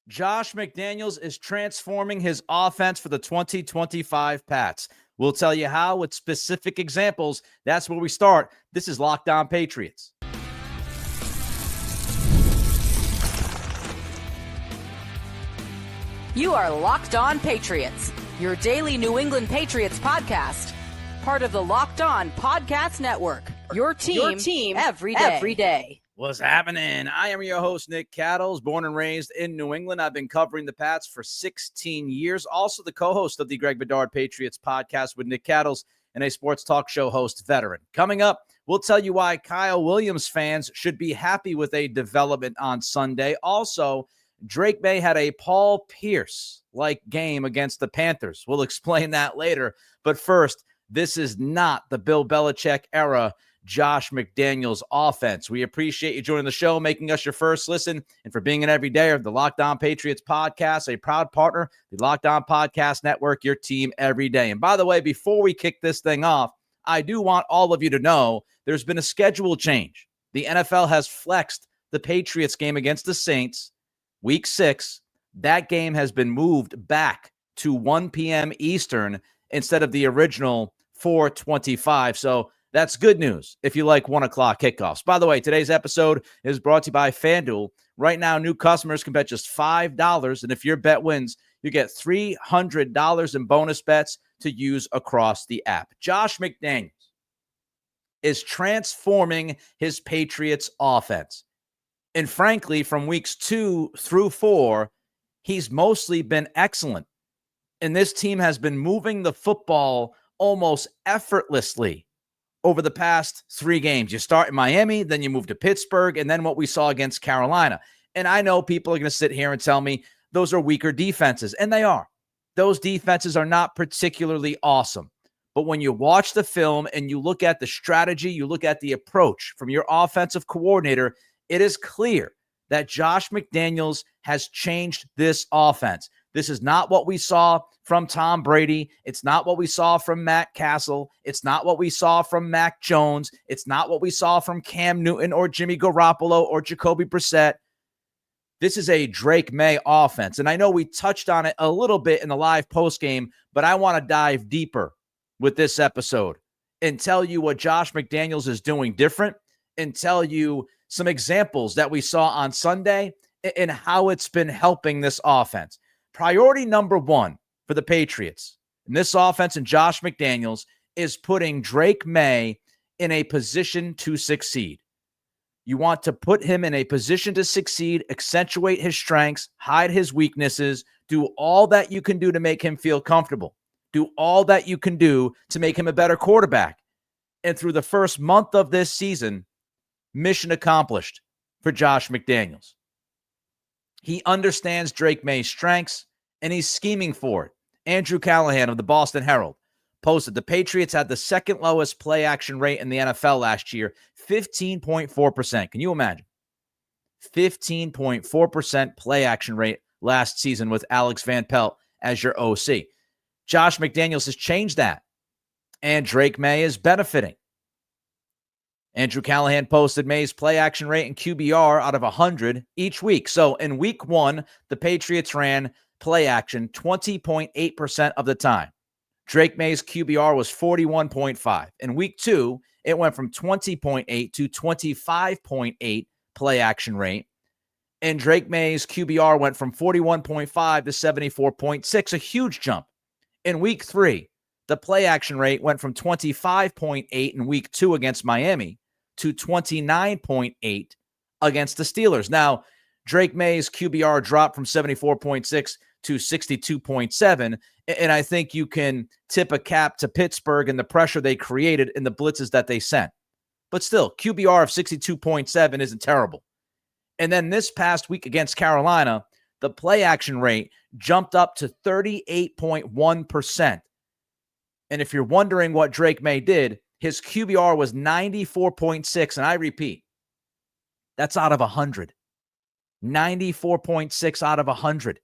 Josh McDaniels is transforming his offense for the 2025 Pats. We'll tell you how with specific examples. That's where we start. This is Locked On Patriots. You are Locked On Patriots, your daily New England Patriots podcast. Part of the Locked On Podcast Network, your team every day. What's happening? I am your host, Nick Cattles, born and raised in New England. I've been covering the Pats for 16 years. Also the co-host of the Greg Bedard Patriots podcast with Nick Cattles and a sports talk show host veteran. Coming up, we'll tell you why Kyle Williams fans should be happy with a development on Sunday. Also, Drake Maye had a Paul Pierce-like game against the Panthers. We'll explain that later. But first, this is not the Bill Belichick era Josh McDaniels offense. We appreciate you joining the show, making us your first listen, and for being an everydayer of the Locked On Patriots podcast, a proud partner, the Locked On Podcast Network, your team every day. And by the way, before we kick this thing off, I do want all of you to know there's been a schedule change. The NFL has flexed the Patriots game against the Saints, Week 6. That game has been moved back to 1 p.m. Eastern instead of the original 4:25. So that's good news if you like 1 o'clock kickoffs. By the way, today's episode is brought to you by FanDuel. Right now, new customers can bet just $5, and if your bet wins, you get $300 in bonus bets to use across the app. Josh McDaniels is transforming his Patriots offense. And frankly, from weeks 2 through 4, he's mostly been excellent. And this team has been moving the football almost effortlessly over the past 3 games. You start in Miami, then you move to Pittsburgh, and then what we saw against Carolina. And I know people are going to sit here and tell me those are weaker defenses, and they are. Those defenses are not particularly awesome. But when you watch the film and you look at the strategy, you look at the approach from your offensive coordinator, it is clear that Josh McDaniels has changed this offense. This is not what we saw from Tom Brady. It's not what we saw from Matt Castle. It's not what we saw from Mac Jones. It's not what we saw from Cam Newton or Jimmy Garoppolo or Jacoby Brissett. This is a Drake Maye offense. And I know we touched on it a little bit in the live postgame, but I want to dive deeper with this episode and tell you what Josh McDaniels is doing different and tell you some examples that we saw on Sunday and how it's been helping this offense. Priority number 1 for the Patriots in this offense and Josh McDaniels is putting Drake Maye in a position to succeed. You want to put him in a position to succeed, accentuate his strengths, hide his weaknesses, do all that you can do to make him feel comfortable. Do all that you can do to make him a better quarterback. And through the first month of this season, mission accomplished for Josh McDaniels. He understands Drake Maye's strengths, and he's scheming for it. Andrew Callahan of the Boston Herald posted the Patriots had the second lowest play action rate in the NFL last year, 15.4%. Can you imagine? 15.4% play action rate last season with Alex Van Pelt as your OC. Josh McDaniels has changed that, and Drake Maye is benefiting. Andrew Callahan posted Maye's play action rate and QBR out of 100 each week. So in week 1, the Patriots ran play action 20.8% of the time. Drake Maye's QBR was 41.5. In week 2, it went from 20.8 to 25.8 play action rate. And Drake Maye's QBR went from 41.5 to 74.6, a huge jump. In week 3, the play action rate went from 25.8 in week 2 against Miami to 29.8 against the Steelers. Now, Drake Maye's QBR dropped from 74.6 to 62.7, and I think you can tip a cap to Pittsburgh and the pressure they created in the blitzes that they sent. But still, QBR of 62.7 isn't terrible. And then this past week against Carolina, the play action rate jumped up to 38.1%. And if you're wondering what Drake Maye did, his QBR was 94.6. And I repeat, that's out of 100. 94.6 out of 100.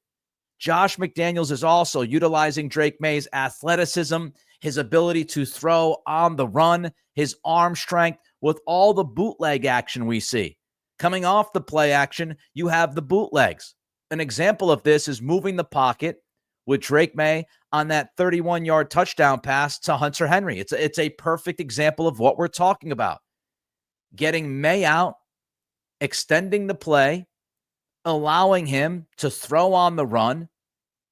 Josh McDaniels is also utilizing Drake Maye's athleticism, his ability to throw on the run, his arm strength with all the bootleg action we see. Coming off the play action, you have the bootlegs. An example of this is moving the pocket with Drake Maye on that 31-yard touchdown pass to Hunter Henry. It's a perfect example of what we're talking about. Getting Maye out, extending the play, allowing him to throw on the run,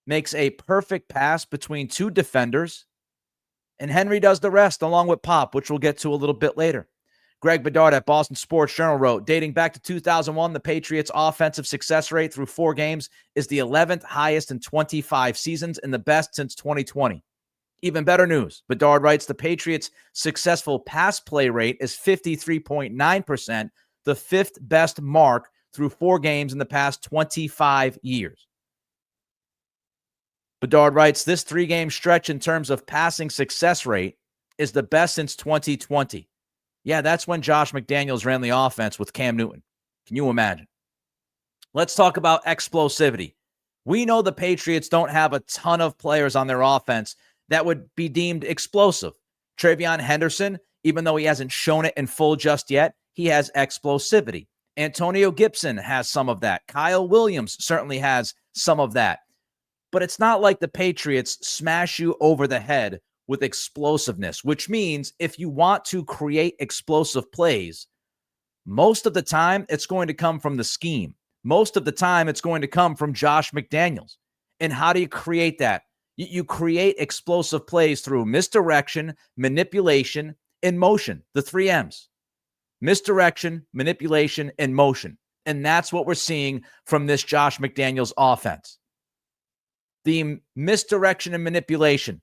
makes a perfect pass between two defenders, and Henry does the rest along with Pop, which we'll get to a little bit later. Greg Bedard at Boston Sports Journal wrote, dating back to 2001, the Patriots' offensive success rate through 4 games is the 11th highest in 25 seasons and the best since 2020. Even better news, Bedard writes, the Patriots' successful pass play rate is 53.9%, the 5th best mark through 4 games in the past 25 years. Bedard writes, this 3-game stretch in terms of passing success rate is the best since 2020. Yeah, that's when Josh McDaniels ran the offense with Cam Newton. Can you imagine? Let's talk about explosivity. We know the Patriots don't have a ton of players on their offense that would be deemed explosive. Travion Henderson, even though he hasn't shown it in full just yet, he has explosivity. Antonio Gibson has some of that. Kyle Williams certainly has some of that. But it's not like the Patriots smash you over the head with explosiveness, which means if you want to create explosive plays, most of the time it's going to come from the scheme. Most of the time it's going to come from Josh McDaniels. And how do you create that? You create explosive plays through misdirection, manipulation, and motion, the 3 M's. Misdirection, manipulation, and motion. And that's what we're seeing from this Josh McDaniels offense. The misdirection and manipulation.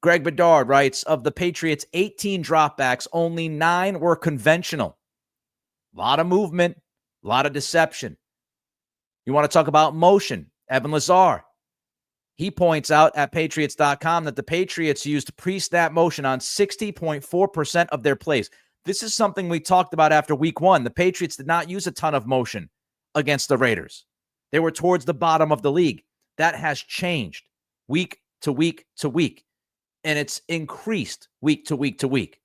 Greg Bedard writes, of the Patriots' 18 dropbacks, only 9 were conventional. A lot of movement, a lot of deception. You want to talk about motion? Evan Lazar. He points out at Patriots.com that the Patriots used pre-snap motion on 60.4% of their plays. This is something we talked about after week 1. The Patriots did not use a ton of motion against the Raiders. They were towards the bottom of the league. That has changed week to week to week. And it's increased week to week to week.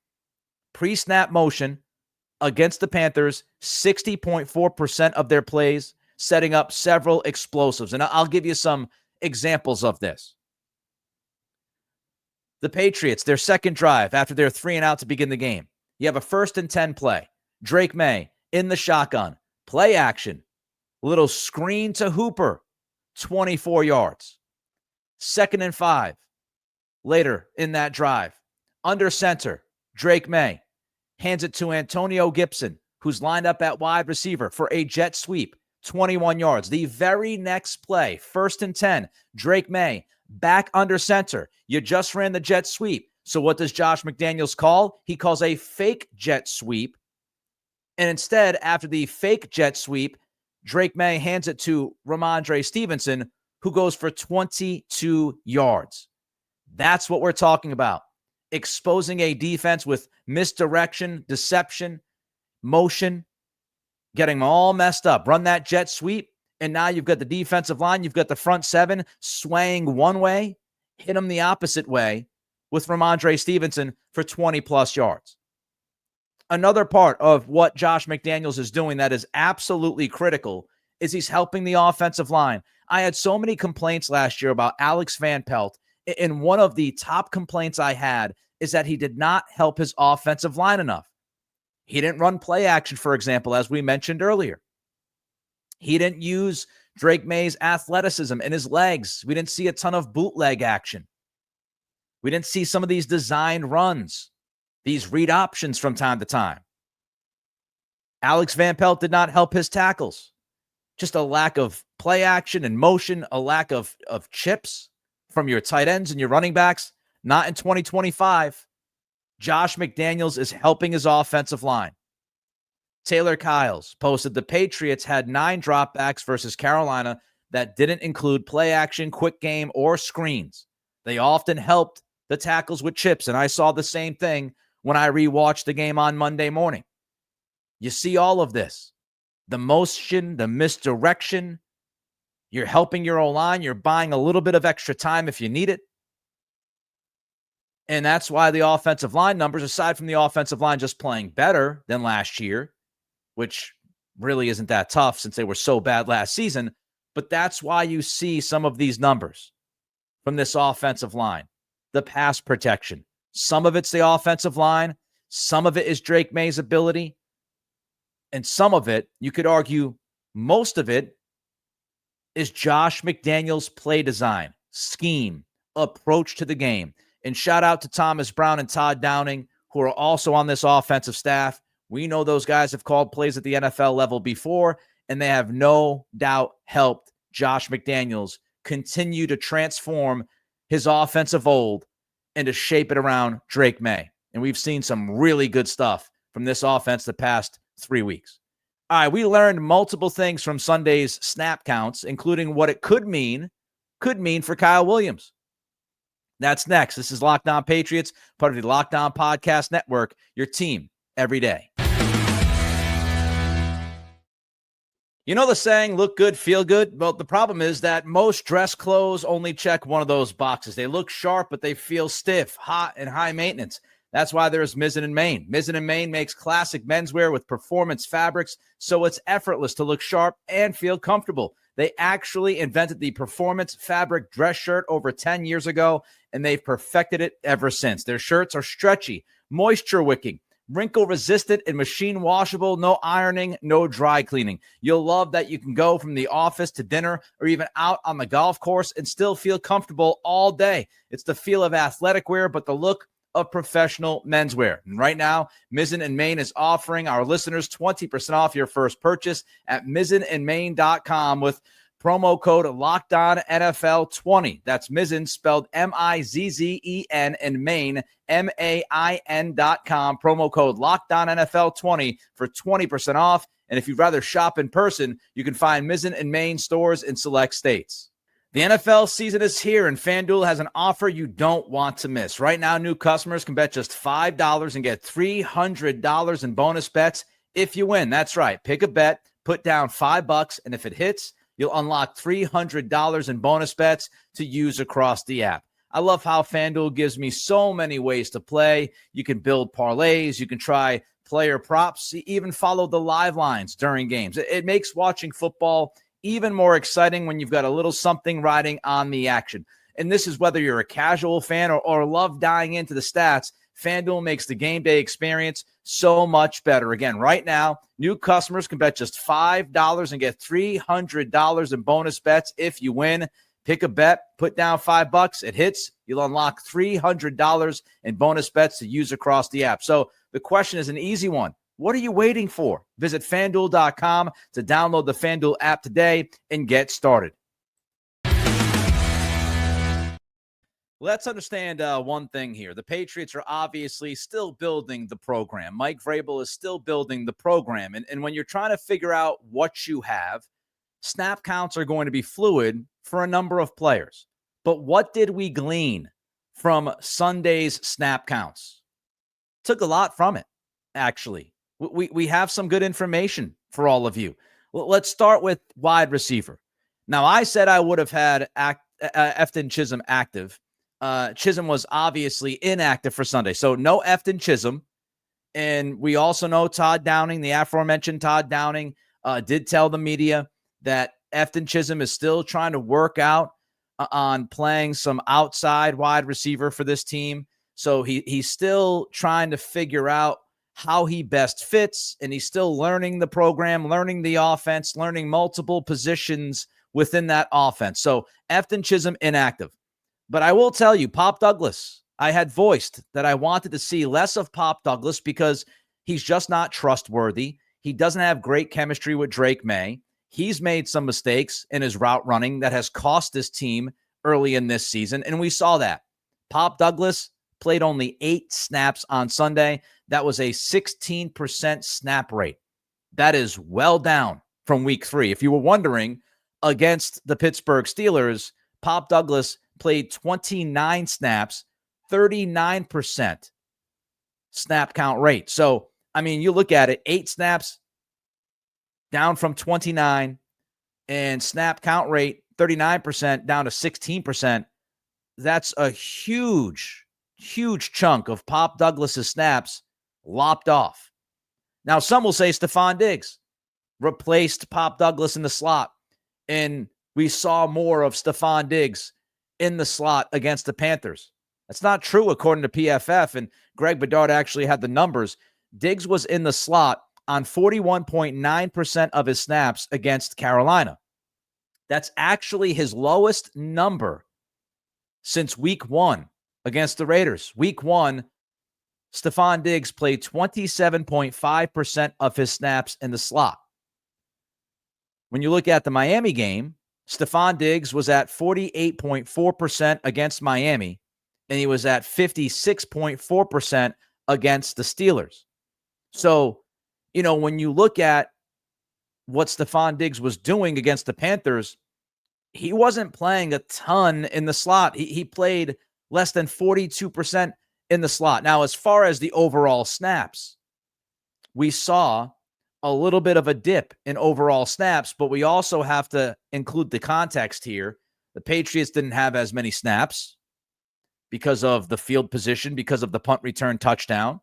Pre-snap motion against the Panthers, 60.4% of their plays, setting up several explosives. And I'll give you some examples of this. The Patriots, their second drive after their 3-and-out to begin the game. You have a 1st and 10 play. Drake Maye in the shotgun. Play action. Little screen to Hooper. 24 yards. 2nd and 5. Later in that drive, under center, Drake Maye hands it to Antonio Gibson, who's lined up at wide receiver for a jet sweep, 21 yards. The very next play, 1st and 10, Drake Maye back under center. You just ran the jet sweep. So what does Josh McDaniels call? He calls a fake jet sweep. And instead, after the fake jet sweep, Drake Maye hands it to Ramondre Stevenson, who goes for 22 yards. That's what we're talking about. Exposing a defense with misdirection, deception, motion, getting them all messed up. Run that jet sweep, and now you've got the defensive line, you've got the front 7 swaying one way, hit them the opposite way with Ramondre Stevenson for 20-plus yards. Another part of what Josh McDaniels is doing that is absolutely critical is he's helping the offensive line. I had so many complaints last year about Alex Van Pelt, and one of the top complaints I had is that he did not help his offensive line enough. He didn't run play action, for example, as we mentioned earlier. He didn't use Drake Maye's athleticism and his legs. We didn't see a ton of bootleg action. We didn't see some of these designed runs, these read options from time to time. Alex Van Pelt did not help his tackles. Just a lack of play action and motion, a lack of chips from your tight ends and your running backs. Not in 2025. Josh McDaniels is helping his offensive line. Taylor Kyles posted the Patriots had 9 dropbacks versus Carolina that didn't include play action, quick game, or screens. They often helped the tackles with chips, and I saw the same thing when I rewatched the game on Monday morning. You see all of this. The motion, the misdirection. You're helping your O-line. You're buying a little bit of extra time if you need it. And that's why the offensive line numbers, aside from the offensive line just playing better than last year, which really isn't that tough since they were so bad last season, But that's why you see some of these numbers from this offensive line. The pass protection. Some of it's the offensive line. Some of it is Drake Maye's ability. And some of it, you could argue, most of it is Josh McDaniels' play design, scheme, approach to the game. And shout out to Thomas Brown and Todd Downing, who are also on this offensive staff. We know those guys have called plays at the NFL level before, and they have no doubt helped Josh McDaniels continue to transform his offense of old and to shape it around Drake Maye. And we've seen some really good stuff from this offense the past 3 weeks. All right, we learned multiple things from Sunday's snap counts, including what it could mean for Kyle Williams. That's next. This is Locked On Patriots, part of the Locked On Podcast Network, your team every day. You know the saying, look good, feel good? Well, the problem is that most dress clothes only check one of those boxes. They look sharp, but they feel stiff, hot, and high maintenance. That's why there's Mizzen & Main. Mizzen & Main makes classic menswear with performance fabrics, so it's effortless to look sharp and feel comfortable. They actually invented the performance fabric dress shirt over 10 years ago, and they've perfected it ever since. Their shirts are stretchy, moisture-wicking, wrinkle-resistant, and machine-washable. No ironing, no dry cleaning. You'll love that you can go from the office to dinner or even out on the golf course and still feel comfortable all day. It's the feel of athletic wear, but the look of professional menswear. And right now, Mizzen & Main is offering our listeners 20% off your first purchase at mizzenandmain.com with promo code LOCKEDONNFL20. That's Mizzen, spelled M-I-Z-Z-E-N, and Main, M-A-I-N.com. Promo code LOCKEDONNFL20 for 20% off. And if you'd rather shop in person, you can find Mizzen & Main stores in select states. The NFL season is here, and FanDuel has an offer you don't want to miss. Right now, new customers can bet just $5 and get $300 in bonus bets if you win. That's right. Pick a bet, put down $5, and if it hits, you'll unlock $300 in bonus bets to use across the app. I love how FanDuel gives me so many ways to play. You can build parlays. You can try player props, even follow the live lines during games. It makes watching football even more exciting when you've got a little something riding on the action. And this is whether you're a casual fan or love diving into the stats. FanDuel makes the game day experience so much better. Again, right now, new customers can bet just $5 and get $300 in bonus bets if you win. Pick a bet, put down $5. It hits, you'll unlock $300 in bonus bets to use across the app. So the question is an easy one. What are you waiting for? Visit FanDuel.com to download the FanDuel app today and get started. Let's understand one thing here. The Patriots are obviously still building the program. Mike Vrabel is still building the program. And when you're trying to figure out what you have, snap counts are going to be fluid for a number of players. But what did we glean from Sunday's snap counts? Took a lot from it, actually. We have some good information for all of you. Let's start with wide receiver. Now, I said I would have had Efton Chisholm active. Chisholm was obviously inactive for Sunday, so no Efton Chisholm. And we also know Todd Downing, the aforementioned Todd Downing, did tell the media that Efton Chisholm is still trying to work out on playing some outside wide receiver for this team. So he's still trying to figure out how he best fits, and he's still learning the program, learning the offense, learning multiple positions within that offense. So Efton Chisholm inactive. But I will tell you, Pop Douglas, I had voiced that I wanted to see less of Pop Douglas because he's just not trustworthy. He doesn't have great chemistry with Drake Maye. He's made some mistakes in his route running that has cost this team early in this season, and we saw that. Pop Douglas played only 8 snaps on Sunday. That was a 16% snap rate. That is well down from week 3. If you were wondering, against the Pittsburgh Steelers, Pop Douglas played 29 snaps, 39% snap count rate. So, I mean, you look at it, 8 snaps down from 29, and snap count rate 39% down to 16%. That's a huge chunk of Pop Douglas's snaps lopped off. Now, some will say Stephon Diggs replaced Pop Douglas in the slot, and we saw more of Stephon Diggs in the slot against the Panthers. That's not true according to PFF, and Greg Bedard actually had the numbers. Diggs was in the slot on 41.9% of his snaps against Carolina. That's actually his lowest number since week 1 against the Raiders. Week 1, Stephon Diggs played 27.5% of his snaps in the slot. When you look at the Miami game, Stephon Diggs was at 48.4% against Miami, and he was at 56.4% against the Steelers. So, when you look at what Stephon Diggs was doing against the Panthers, he wasn't playing a ton in the slot. He played less than 42% in the slot. Now, as far as the overall snaps, we saw a little bit of a dip in overall snaps, but we also have to include the context here. The Patriots didn't have as many snaps because of the field position, because of the punt return touchdown.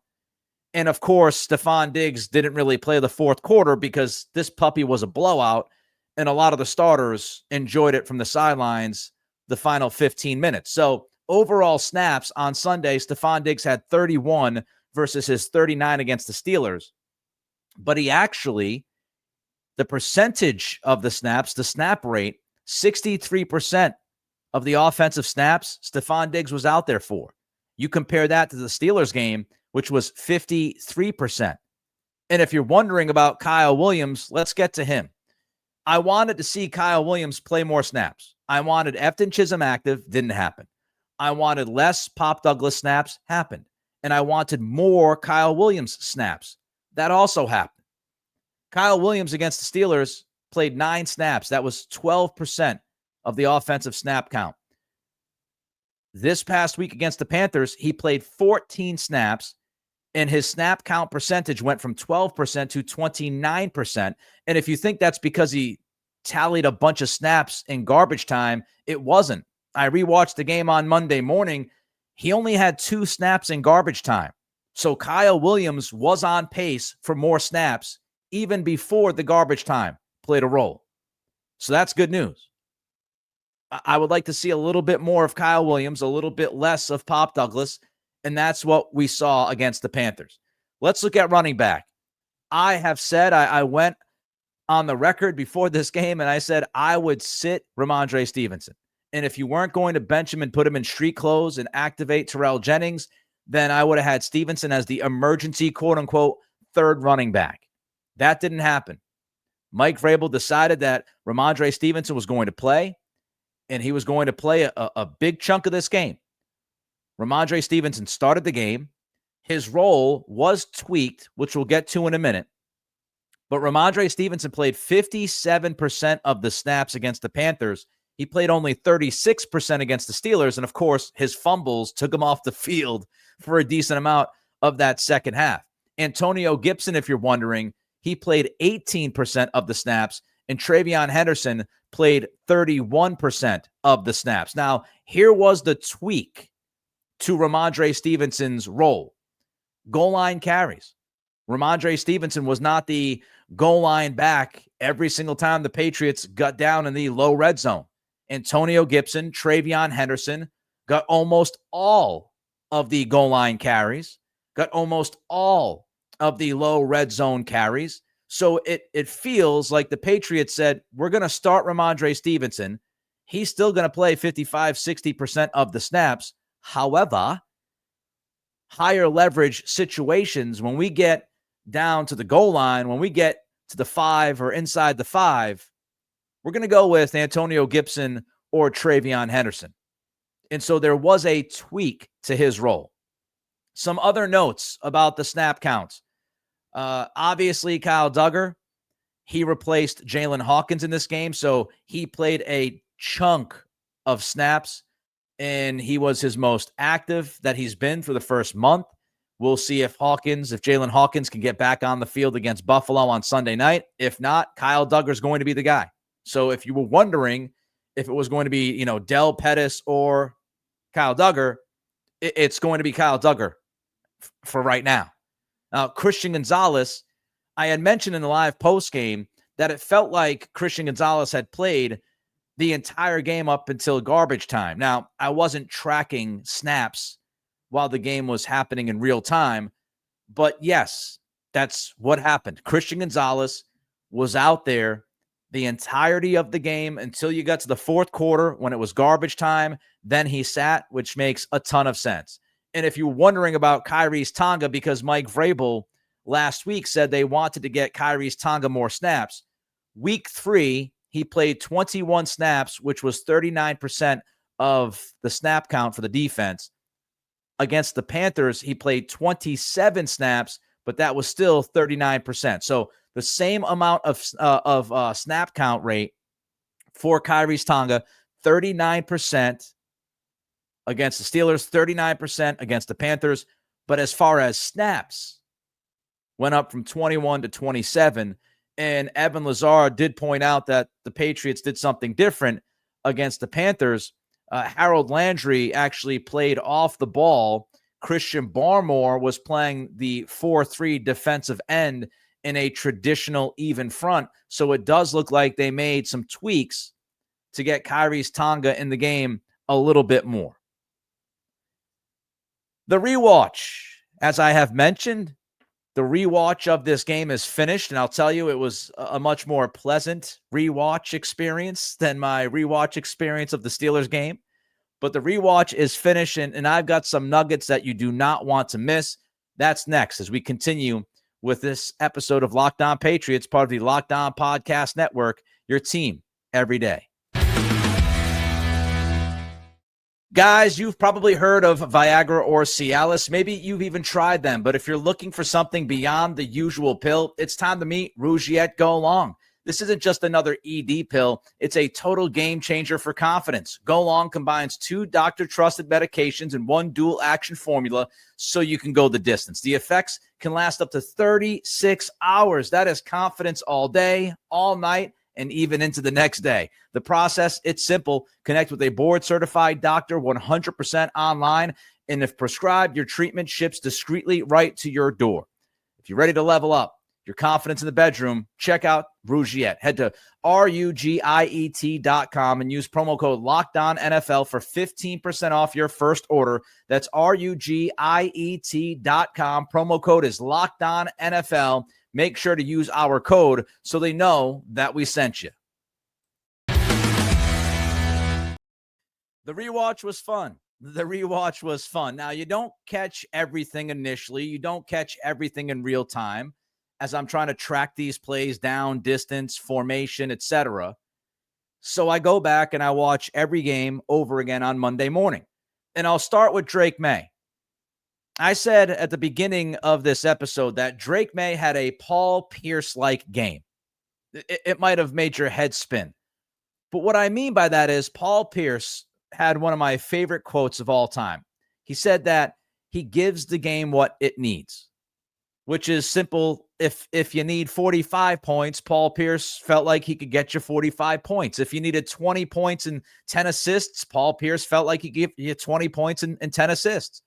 And of course, Stephon Diggs didn't really play the fourth quarter because this puppy was a blowout, and a lot of the starters enjoyed it from the sidelines the final 15 minutes. So overall snaps on Sunday, Stephon Diggs had 31 versus his 39 against the Steelers. But he actually, the percentage of the snaps, the snap rate, 63% of the offensive snaps, Stephon Diggs was out there for. You compare that to the Steelers game, which was 53%. And if you're wondering about Kyle Williams, let's get to him. I wanted to see Kyle Williams play more snaps. I wanted Efton Chisholm active, didn't happen. I wanted less Pop Douglas snaps, happened. And I wanted more Kyle Williams snaps. That also happened. Kyle Williams against the Steelers played 9 snaps. That was 12% of the offensive snap count. This past week against the Panthers, he played 14 snaps, and his snap count percentage went from 12% to 29%. And if you think that's because he tallied a bunch of snaps in garbage time, it wasn't. I rewatched the game on Monday morning. He only had 2 snaps in garbage time. So Kyle Williams was on pace for more snaps even before the garbage time played a role. So that's good news. I would like to see a little bit more of Kyle Williams, a little bit less of Pop Douglas, and that's what we saw against the Panthers. Let's look at running back. I have said, I went on the record before this game, and I said I would sit Ramondre Stevenson. And if you weren't going to bench him and put him in street clothes and activate Terrell Jennings, then I would have had Stevenson as the emergency, quote-unquote, third running back. That didn't happen. Mike Vrabel decided that Ramondre Stevenson was going to play, and he was going to play a big chunk of this game. Ramondre Stevenson started the game. His role was tweaked, which we'll get to in a minute. But Ramondre Stevenson played 57% of the snaps against the Panthers. He played only 36% against the Steelers. And, of course, his fumbles took him off the field for a decent amount of that second half. Antonio Gibson, if you're wondering, he played 18% of the snaps, and Travion Henderson played 31% of the snaps. Now, here was the tweak to Ramondre Stevenson's role. Goal line carries. Ramondre Stevenson was not the goal line back every single time the Patriots got down in the low red zone. Antonio Gibson, Travion Henderson got almost all of the goal line carries, got almost all of the low red zone carries. So it feels like the Patriots said, we're going to start Ramondre Stevenson. He's still going to play 55, 60% of the snaps. However, higher leverage situations, when we get down to the goal line, when we get to the 5 or inside the 5, we're going to go with Antonio Gibson or Travion Henderson. And so there was a tweak to his role. Some other notes about the snap counts. Obviously, Kyle Duggar, he replaced Jalen Hawkins in this game, so he played a chunk of snaps, and he was his most active that he's been for the first month. We'll see if Jalen Hawkins can get back on the field against Buffalo on Sunday night. If not, Kyle Duggar's going to be the guy. So if you were wondering if it was going to be, Del Pettis or Kyle Duggar, it's going to be Kyle Duggar for right now. Now, Christian Gonzalez, I had mentioned in the live post game that it felt like Christian Gonzalez had played the entire game up until garbage time. Now, I wasn't tracking snaps while the game was happening in real time, but yes, that's what happened. Christian Gonzalez was out there the entirety of the game until you got to the fourth quarter when it was garbage time. Then he sat, which makes a ton of sense. And if you're wondering about Kyrie's Tonga, because Mike Vrabel last week said they wanted to get Kyrie's Tonga more snaps, week 3, he played 21 snaps, which was 39% of the snap count for the defense. Against the Panthers, he played 27 snaps, but that was still 39%. So the same amount of snap count rate for Kyrie's Tonga, 39% against the Steelers, 39% against the Panthers. But as far as snaps, went up from 21 to 27. And Evan Lazard did point out that the Patriots did something different against the Panthers. Harold Landry actually played off the ball. Christian Barmore was playing the 4-3 defensive end in a traditional even front. So it does look like they made some tweaks to get Kyrie's Tonga in the game a little bit more. The rewatch, as I have mentioned, the rewatch of this game is finished, and I'll tell you, it was a much more pleasant rewatch experience than my rewatch experience of the Steelers game. But the rewatch is finished, and I've got some nuggets that you do not want to miss. That's next as we continue with this episode of Locked On Patriots, part of the Locked On Podcast Network, your team every day. Guys, you've probably heard of Viagra or Cialis. Maybe you've even tried them, but if you're looking for something beyond the usual pill, it's time to meet Rougiette Go Long. This isn't just another ED pill. It's a total game changer for confidence. Go Long combines 2 doctor-trusted medications in one dual-action formula so you can go the distance. The effects can last up to 36 hours. That is confidence all day, all night, and even into the next day. The process, it's simple. Connect with a board-certified doctor 100% online, and if prescribed, your treatment ships discreetly right to your door. If you're ready to level up your confidence in the bedroom, check out Rougiette. Head to RUGIET.com and use promo code LOCKEDONNFL for 15% off your first order. That's RUGIET.com. Promo code is LOCKEDONNFL. Make sure to use our code so they know that we sent you. The rewatch was fun. Now, you don't catch everything initially. You don't catch everything in real time as I'm trying to track these plays down, distance, formation, etc. So I go back and I watch every game over again on Monday morning. And I'll start with Drake Maye. I said at the beginning of this episode that Drake Maye had a Paul Pierce-like game. It might have made your head spin. But what I mean by that is Paul Pierce had one of my favorite quotes of all time. He said that he gives the game what it needs, which is simple. If you need 45 points, Paul Pierce felt like he could get you 45 points. If you needed 20 points and 10 assists, Paul Pierce felt like he could give you 20 points and 10 assists.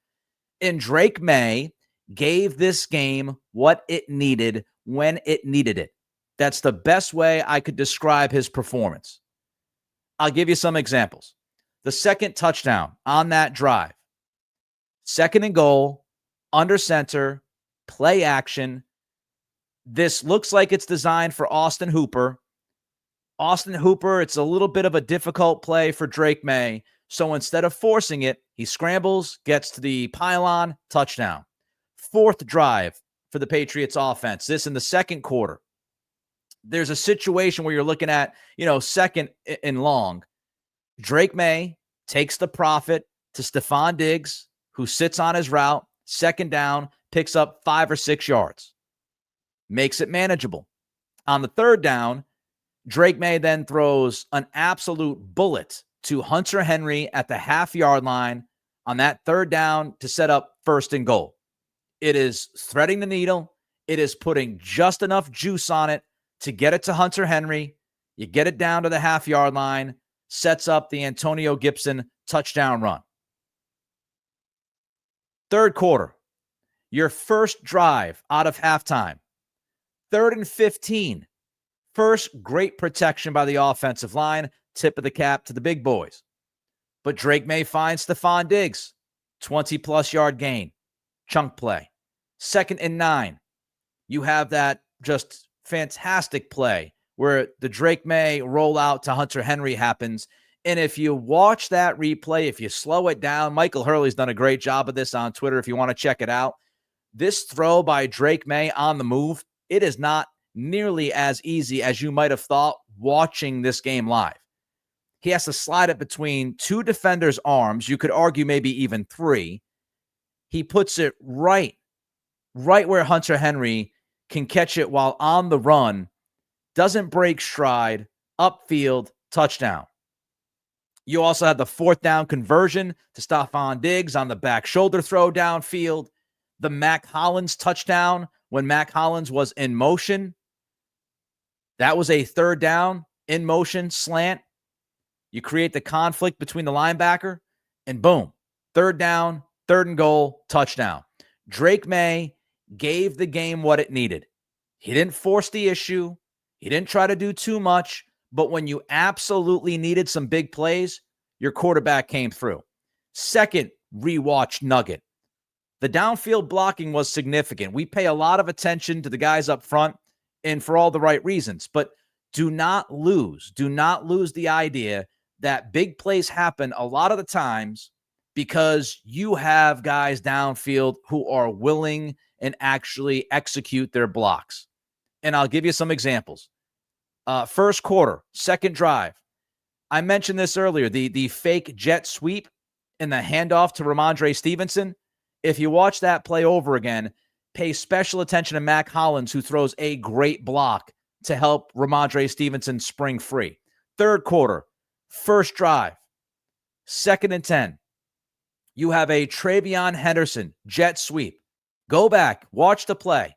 And Drake Maye gave this game what it needed when it needed it. That's the best way I could describe his performance. I'll give you some examples. The second touchdown on that drive, 2nd and goal, under center, play action. This looks like it's designed for Austin Hooper. It's a little bit of a difficult play for Drake Maye. So instead of forcing it, he scrambles, gets to the pylon, touchdown. 4th drive for the Patriots offense. This in the second quarter. There's a situation where you're looking at, 2nd and long. Drake Maye takes the profit to Stephon Diggs, who sits on his route, 2nd down, picks up 5 or 6 yards. Makes it manageable. On the 3rd down, Drake Maye then throws an absolute bullet to Hunter Henry at the half-yard line on that 3rd down to set up 1st and goal. It is threading the needle. It is putting just enough juice on it to get it to Hunter Henry. You get it down to the half-yard line, sets up the Antonio Gibson touchdown run. 3rd quarter, your first drive out of halftime. 3rd and 15. First, great protection by the offensive line. tip of the cap to the big boys. But Drake Maye finds Stephon Diggs, 20-plus yard gain, chunk play. 2nd and 9. You have that just fantastic play where the Drake Maye rollout to Hunter Henry happens. And if you watch that replay, if you slow it down, Michael Hurley's done a great job of this on Twitter if you want to check it out. This throw by Drake Maye on the move, it is not nearly as easy as you might have thought watching this game live. He has to slide it between 2 defenders' arms. You could argue maybe even 3. He puts it right where Hunter Henry can catch it while on the run, doesn't break stride, upfield, touchdown. You also had the 4th down conversion to Stephon Diggs on the back shoulder throw downfield. The Mac Hollins touchdown when Mac Hollins was in motion. That was a 3rd down, in motion, slant. You create the conflict between the linebacker, and boom, 3rd down, 3rd and goal, touchdown. Drake Maye gave the game what it needed. He didn't force the issue. He didn't try to do too much. But when you absolutely needed some big plays, your quarterback came through. Second rewatch nugget. The downfield blocking was significant. We pay a lot of attention to the guys up front, and for all the right reasons. But do not lose the idea that big plays happen a lot of the times because you have guys downfield who are willing and actually execute their blocks. And I'll give you some examples. First quarter, 2nd drive. I mentioned this earlier, the fake jet sweep and the handoff to Ramondre Stevenson. If you watch that play over again, pay special attention to Mac Hollins, who throws a great block to help Ramondre Stevenson spring free. 3rd quarter, 1st drive, 2nd and 10. You have a Travion Henderson jet sweep. Go back, watch the play.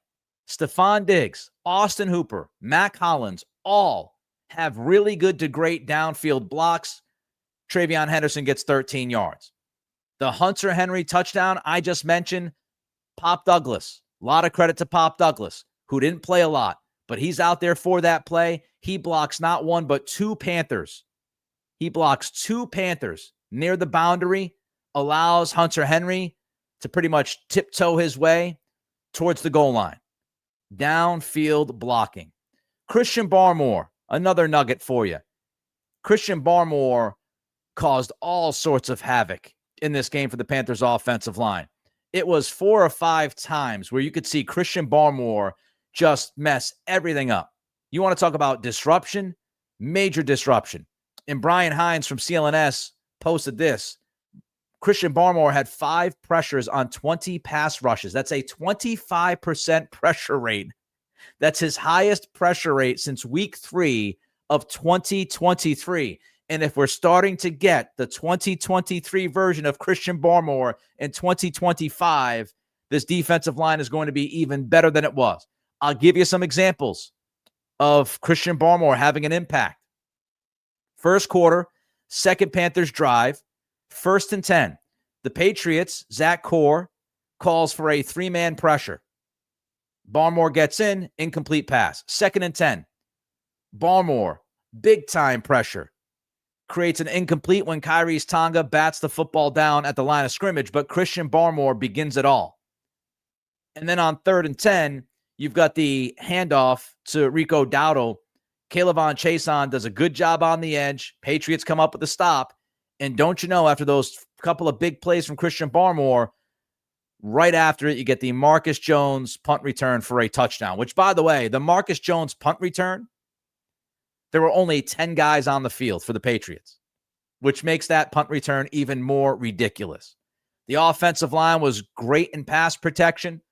Stephon Diggs, Austin Hooper, Mac Hollins, all have really good to great downfield blocks. Travion Henderson gets 13 yards. The Hunter Henry touchdown I just mentioned, Pop Douglas. A lot of credit to Pop Douglas, who didn't play a lot, but he's out there for that play. He blocks not 1, but 2 Panthers. He blocks 2 Panthers near the boundary, allows Hunter Henry to pretty much tiptoe his way towards the goal line. Downfield blocking. Christian Barmore, another nugget for you. Christian Barmore caused all sorts of havoc in this game for the Panthers offensive line. It was 4 or 5 times where you could see Christian Barmore just mess everything up. You want to talk about disruption? Major disruption. And Brian Hines from CLNS posted this. Christian Barmore had 5 pressures on 20 pass rushes. That's a 25% pressure rate. That's his highest pressure rate since week 3 of 2023. And if we're starting to get the 2023 version of Christian Barmore in 2025, this defensive line is going to be even better than it was. I'll give you some examples of Christian Barmore having an impact. First quarter, 2nd Panthers drive, 1st and 10. The Patriots, Zach Core, calls for a 3-man pressure. Barmore gets in, incomplete pass. 2nd and 10. Barmore, big-time pressure. Creates an incomplete when Kyrie's Tonga bats the football down at the line of scrimmage, but Christian Barmore begins it all. And then on 3rd and 10, you've got the handoff to Rico Dowdle. Kaylavon Chason does a good job on the edge. Patriots come up with a stop. And don't you know, after those couple of big plays from Christian Barmore, right after it, you get the Marcus Jones punt return for a touchdown, which, by the way, the Marcus Jones punt return, there were only 10 guys on the field for the Patriots, which makes that punt return even more ridiculous. The offensive line was great in pass protection.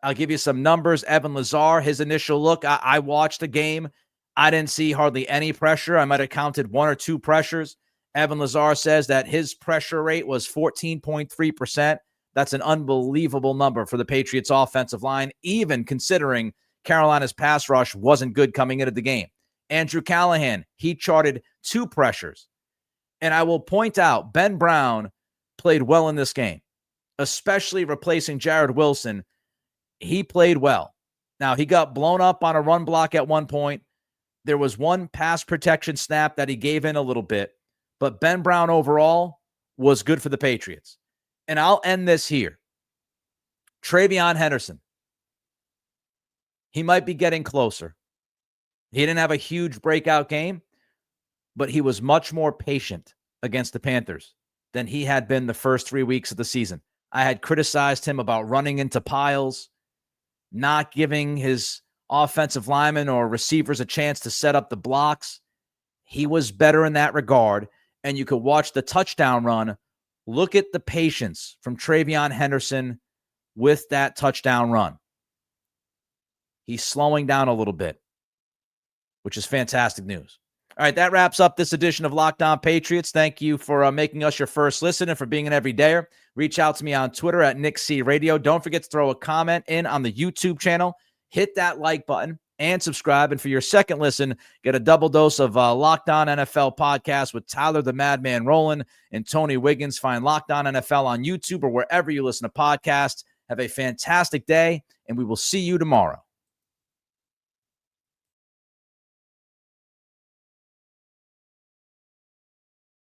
I'll give you some numbers. Evan Lazar, his initial look, I watched the game. I didn't see hardly any pressure. I might have counted 1 or 2 pressures. Evan Lazar says that his pressure rate was 14.3%. That's an unbelievable number for the Patriots offensive line, even considering Carolina's pass rush wasn't good coming into the game. Andrew Callahan, he charted 2 pressures. And I will point out, Ben Brown played well in this game, especially replacing Jared Wilson. He played well. Now, he got blown up on a run block at one point, There was one pass protection snap that he gave in a little bit, but Ben Brown overall was good for the Patriots. And I'll end this here. Travion Henderson. He might be getting closer. He didn't have a huge breakout game, but he was much more patient against the Panthers than he had been the first 3 weeks of the season. I had criticized him about running into piles, not giving his offensive linemen or receivers a chance to set up the blocks. He was better in that regard, and you could watch the touchdown run. Look at the patience from Travion Henderson with that touchdown run. He's slowing down a little bit, which is fantastic news. All right, that wraps up this edition of Locked On Patriots. Thank you for making us your first listen and for being an everydayer. Reach out to me on Twitter at Nick C Radio. Don't forget to throw a comment in on the YouTube channel. Hit that like button and subscribe. And for your second listen, get a double dose of Locked On NFL podcast with Tyler the Madman Rowland and Tony Wiggins. Find Locked On NFL on YouTube or wherever you listen to podcasts. Have a fantastic day, and we will see you tomorrow.